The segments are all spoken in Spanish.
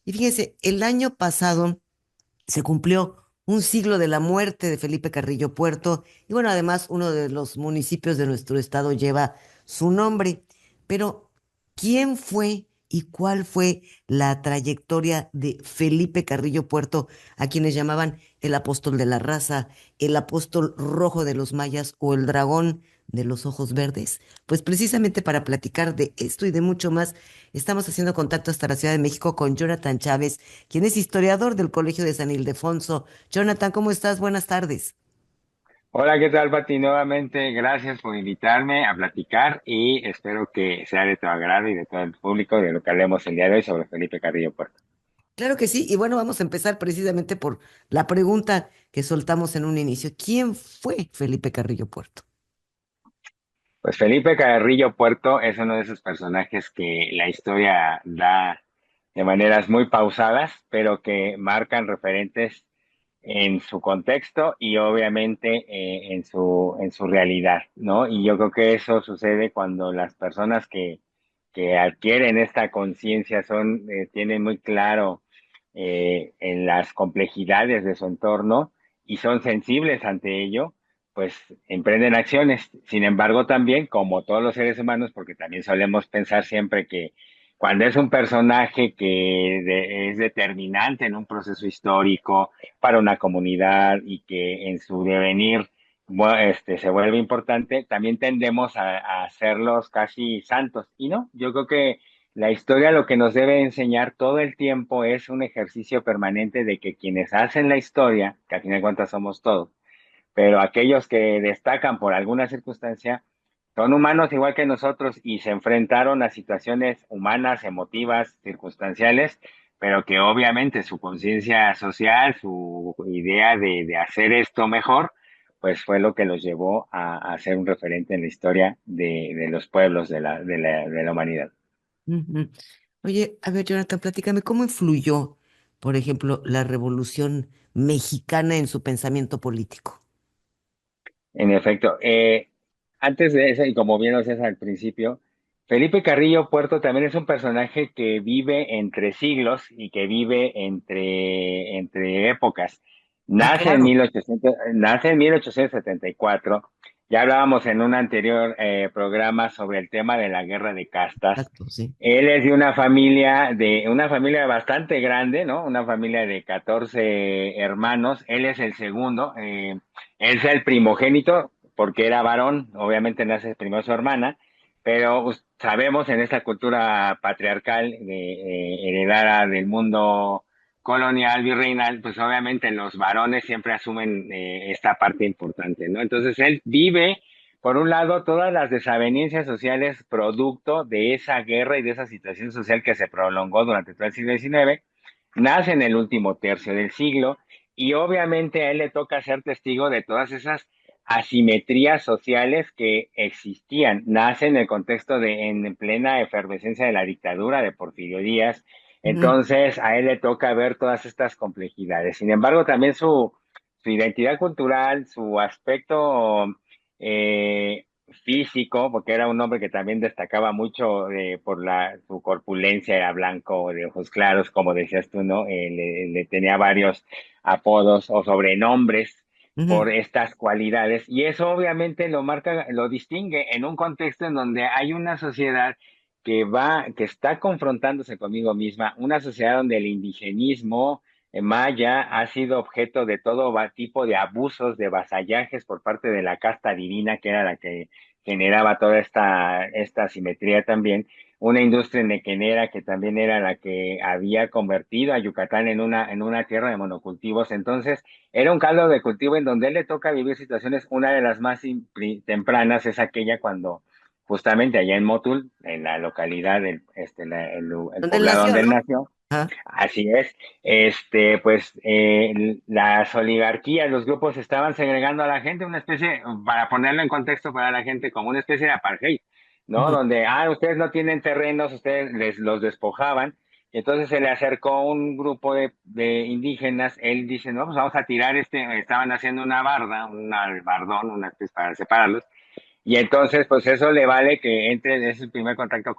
Y fíjense, el año pasado se cumplió un siglo de la muerte de Felipe Carrillo Puerto y bueno, además uno de los municipios de nuestro estado lleva su nombre. Pero, ¿quién fue y cuál fue la trayectoria de Felipe Carrillo Puerto, a quienes llamaban el apóstol de la raza, el apóstol rojo de los mayas o el dragón de los ojos verdes? Pues precisamente para platicar de esto y de mucho más, estamos haciendo contacto hasta la Ciudad de México con Jonathan Chávez, quien es historiador del Colegio de San Ildefonso. Jonathan, ¿cómo estás? Buenas tardes. Hola, ¿qué tal, Pati? Nuevamente, gracias por invitarme a platicar y espero que sea de tu agrado y de todo el público de lo que hablemos el día de hoy sobre Felipe Carrillo Puerto. Claro que sí, y bueno, vamos a empezar precisamente por la pregunta que soltamos en un inicio. ¿Quién fue Felipe Carrillo Puerto? Pues Felipe Carrillo Puerto es uno de esos personajes que la historia da de maneras muy pausadas, pero que marcan referentes en su contexto y obviamente en su realidad, ¿no? Y yo creo que eso sucede cuando las personas que adquieren esta conciencia tienen muy claro en las complejidades de su entorno y son sensibles ante ello, pues emprenden acciones. Sin embargo, también, como todos los seres humanos, porque también solemos pensar siempre que cuando es un personaje es determinante en un proceso histórico para una comunidad y que en su devenir se vuelve importante, también tendemos a hacerlos casi santos. Y no, yo creo que la historia lo que nos debe enseñar todo el tiempo es un ejercicio permanente de que quienes hacen la historia, que al final de cuentas somos todos, pero aquellos que destacan por alguna circunstancia, son humanos igual que nosotros y se enfrentaron a situaciones humanas, emotivas, circunstanciales, pero que obviamente su conciencia social, su idea de hacer esto mejor, pues fue lo que los llevó a ser un referente en la historia de los pueblos de la humanidad. Ujú. Oye, a ver, Jonathan, platícame, ¿cómo influyó, por ejemplo, la Revolución Mexicana en su pensamiento político? En efecto, antes de eso, y como bien lo decías al principio, Felipe Carrillo Puerto también es un personaje que vive entre siglos y que vive entre épocas. Ah, claro. Nace en 1874. Ya hablábamos en un anterior programa sobre el tema de la guerra de castas. Exacto, sí. Él es de una familia bastante grande, ¿no? Una familia de 14 hermanos. Él es el segundo. Él es el primogénito porque era varón. Obviamente nace primero su hermana, pero sabemos en esta cultura patriarcal heredada del mundo colonial, virreinal, pues obviamente los varones siempre asumen esta parte importante, ¿no? Entonces él vive por un lado, todas las desavenencias sociales producto de esa guerra y de esa situación social que se prolongó durante todo el siglo XIX, nace en el último tercio del siglo y obviamente a él le toca ser testigo de todas esas asimetrías sociales que existían. Nace en el contexto en plena efervescencia de la dictadura de Porfirio Díaz, Ujú, entonces a él le toca ver todas estas complejidades. Sin embargo, también su identidad cultural, su aspecto físico, porque era un hombre que también destacaba mucho por su corpulencia, era blanco, de ojos claros, como decías tú, ¿no? Le tenía varios apodos o sobrenombres por ujú. estas cualidades, y eso obviamente lo marca, lo distingue en un contexto en donde hay una sociedad que está confrontándose conmigo misma, una sociedad donde el indigenismo, maya ha sido objeto de todo tipo de abusos, de vasallajes por parte de la casta divina, que era la que generaba toda esta simetría también. Una industria nequenera que también era la que había convertido a Yucatán en una tierra de monocultivos. Entonces, era un caldo de cultivo en donde él le toca vivir situaciones. Una de las más tempranas es aquella cuando justamente allá en Motul, en la localidad, el ¿Dónde él poblado nació, donde él no? nació. Ah, Así es, pues las oligarquías, los grupos estaban segregando a la gente, una especie, para ponerlo en contexto para la gente, como una especie de apartheid, ¿no? ujú. Donde, ustedes no tienen terrenos, ustedes los despojaban, y entonces se le acercó un grupo de indígenas, él dice, no, pues vamos a tirar estaban haciendo una barda, un bardón, una especie para separarlos, y entonces, pues eso le vale que entre, es el primer contacto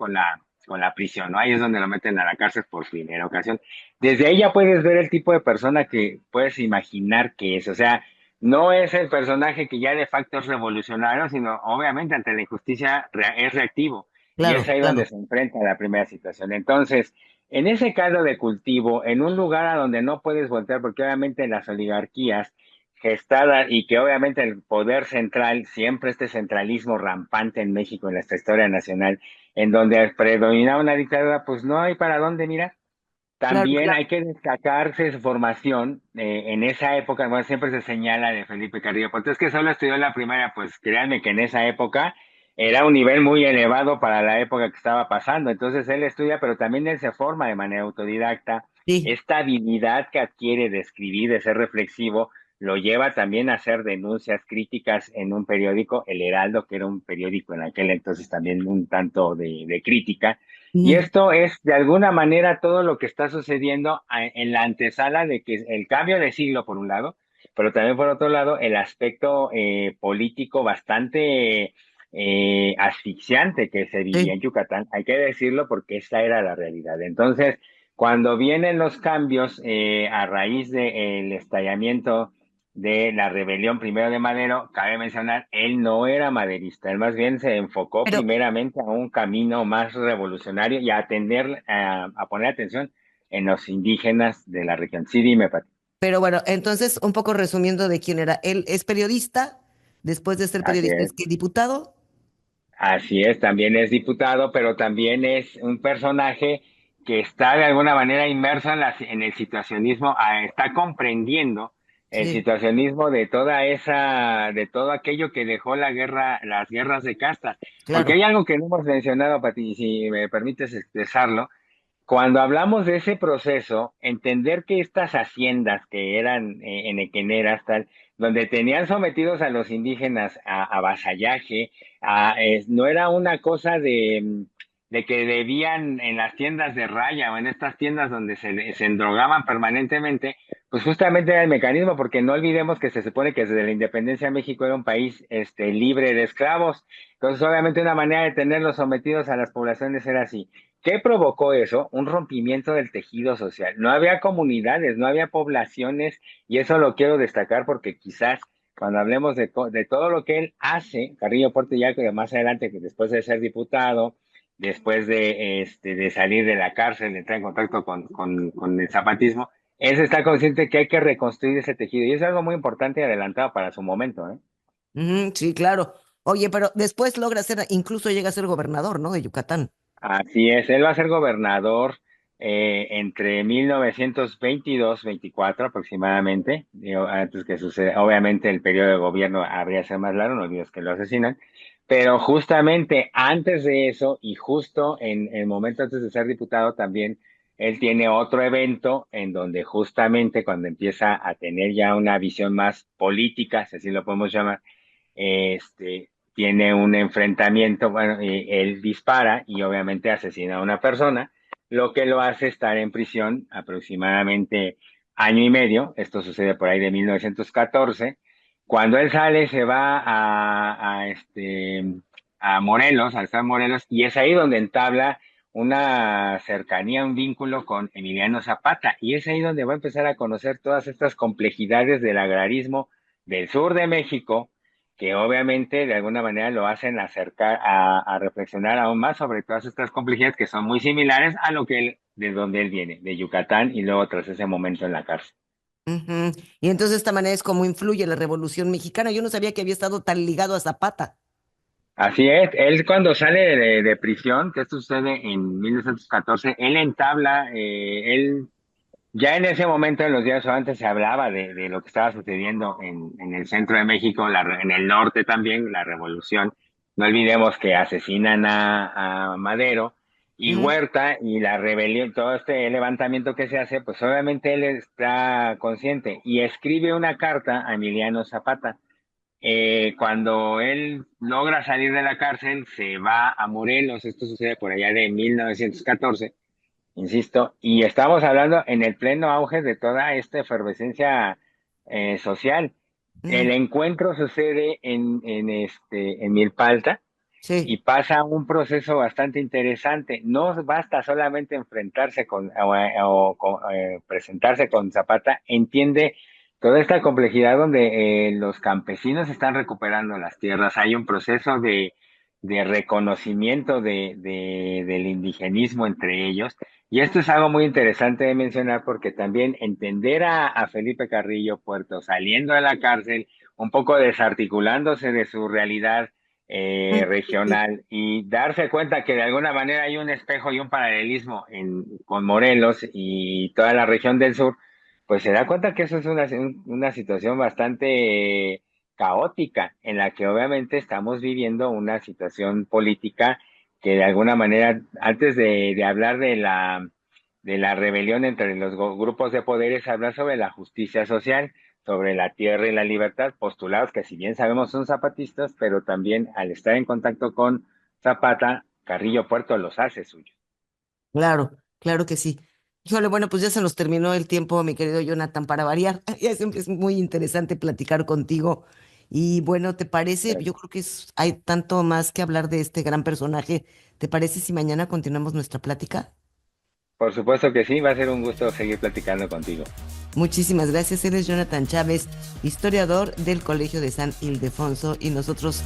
con la prisión, ¿no? Ahí es donde lo meten a la cárcel por primera ocasión. Desde ahí ya puedes ver el tipo de persona que puedes imaginar que es, o sea, no es el personaje que ya de facto es revolucionario, sino obviamente ante la injusticia es reactivo. Y es Claro, ahí donde claro. se enfrenta a la primera situación. Entonces, en ese caldo de cultivo, en un lugar a donde no puedes voltear, porque obviamente las oligarquías gestadas y que obviamente el poder central, siempre este centralismo rampante en México, en nuestra historia nacional, en donde predomina una dictadura, pues no hay para dónde mirar. Claro, También claro. hay que destacarse su formación en esa época, bueno, siempre se señala de Felipe Carrillo Puerto, es que solo estudió en la primaria, pues créanme que en esa época era un nivel muy elevado para la época que estaba pasando, entonces él estudia, pero también él se forma de manera autodidacta, Sí. esta habilidad que adquiere de escribir, de ser reflexivo, lo lleva también a hacer denuncias críticas en un periódico, El Heraldo, que era un periódico en aquel entonces también un tanto de crítica, y Ujú. esto es de alguna manera todo lo que está sucediendo en la antesala de que el cambio de siglo, por un lado, pero también por otro lado el aspecto político bastante asfixiante que se vivía Sí. en Yucatán. Hay que decirlo porque esta era la realidad. Entonces, cuando vienen los cambios a raíz del estallamiento de la rebelión primero de Madero, cabe mencionar, él no era maderista, él más bien se enfocó Pero, primeramente a un camino más revolucionario y a atender, a poner atención en los indígenas de la región. Sí, dime, Pati. pero bueno, entonces, un poco resumiendo de quién era. Él es periodista, después de ser Así periodista es. es que diputado. Así es, también es diputado, pero también es un personaje que está de alguna manera inmerso en el situacionismo, está comprendiendo el Sí, situacionismo de toda de todo aquello que dejó la guerra, las guerras de castas. Porque hay claro. algo que no hemos mencionado, Pati, si me permites expresarlo. Cuando hablamos de ese proceso, entender que estas haciendas que eran enequeneras, tal, donde tenían sometidos a los indígenas a vasallaje, no era una cosa de que debían en las tiendas de raya o en estas tiendas donde se endrogaban permanentemente, pues justamente era el mecanismo, porque no olvidemos que se supone que desde la independencia México era un país libre de esclavos. Entonces, obviamente, una manera de tenerlos sometidos a las poblaciones era así. ¿Qué provocó eso? Un rompimiento del tejido social. No había comunidades, no había poblaciones, y eso lo quiero destacar porque quizás cuando hablemos de todo lo que él hace, Carrillo Puerto ya que más adelante, que después de ser diputado, después de salir de la cárcel, de entrar en contacto con el zapatismo, él se está consciente que hay que reconstruir ese tejido, y es algo muy importante y adelantado para su momento, ¿eh? Ujú, sí, claro. Oye, pero después logra ser, incluso llega a ser gobernador, ¿no? De Yucatán. Así es, él va a ser gobernador entre 1922-24 aproximadamente, digo, antes que suceda, obviamente el periodo de gobierno habría sido más largo, no olvides que lo asesinan, pero justamente antes de eso y justo en el momento antes de ser diputado también, él tiene otro evento en donde justamente cuando empieza a tener ya una visión más política, si así lo podemos llamar, tiene un enfrentamiento, bueno, y él dispara y obviamente asesina a una persona, lo que lo hace estar en prisión aproximadamente año y medio. Esto sucede por ahí de 1914. Cuando él sale, se va a Morelos, al estado de Morelos, y es ahí donde entabla una cercanía, un vínculo con Emiliano Zapata, y es ahí donde va a empezar a conocer todas estas complejidades del agrarismo del sur de México, que obviamente de alguna manera lo hacen acercar a reflexionar aún más sobre todas estas complejidades que son muy similares a lo que él, de donde él viene, de Yucatán, y luego tras ese momento en la cárcel. Ujú. Y entonces de esta manera es como influye la Revolución Mexicana. Yo no sabía que había estado tan ligado a Zapata. Así es, él cuando sale de prisión, que esto sucede en 1914, él entabla, él ya en ese momento, en los días o antes, se hablaba de lo que estaba sucediendo en el centro de México, en el norte también, la revolución. No olvidemos que asesinan a Madero y Ujú. Huerta y la rebelión, todo este levantamiento que se hace, pues obviamente él está consciente y escribe una carta a Emiliano Zapata. Cuando él logra salir de la cárcel, se va a Morelos, esto sucede por allá de 1914, insisto, y estamos hablando en el pleno auge de toda esta efervescencia social. El Ujú. encuentro sucede en Milpalta, Sí. y pasa un proceso bastante interesante. No basta solamente enfrentarse presentarse con Zapata, entiende toda esta complejidad donde los campesinos están recuperando las tierras. Hay un proceso de reconocimiento del indigenismo entre ellos. Y esto es algo muy interesante de mencionar porque también entender a Felipe Carrillo Puerto saliendo de la cárcel, un poco desarticulándose de su realidad Sí, regional y darse cuenta que de alguna manera hay un espejo y un paralelismo con Morelos y toda la región del sur, pues se da cuenta que eso es una situación bastante caótica en la que obviamente estamos viviendo una situación política que de alguna manera, antes de hablar de la rebelión entre los grupos de poderes, habla sobre la justicia social, sobre la tierra y la libertad, postulados que si bien sabemos son zapatistas, pero también al estar en contacto con Zapata, Carrillo Puerto los hace suyos. claro, claro que sí. Híjole, bueno, pues ya se nos terminó el tiempo, mi querido Jonathan, para variar. Ya siempre es muy interesante platicar contigo. Y bueno, ¿te parece? Yo creo que hay tanto más que hablar de este gran personaje. ¿Te parece si mañana continuamos nuestra plática? Por supuesto que sí, va a ser un gusto seguir platicando contigo. Muchísimas gracias. Eres Jonathan Chávez, historiador del Colegio de San Ildefonso, y nosotros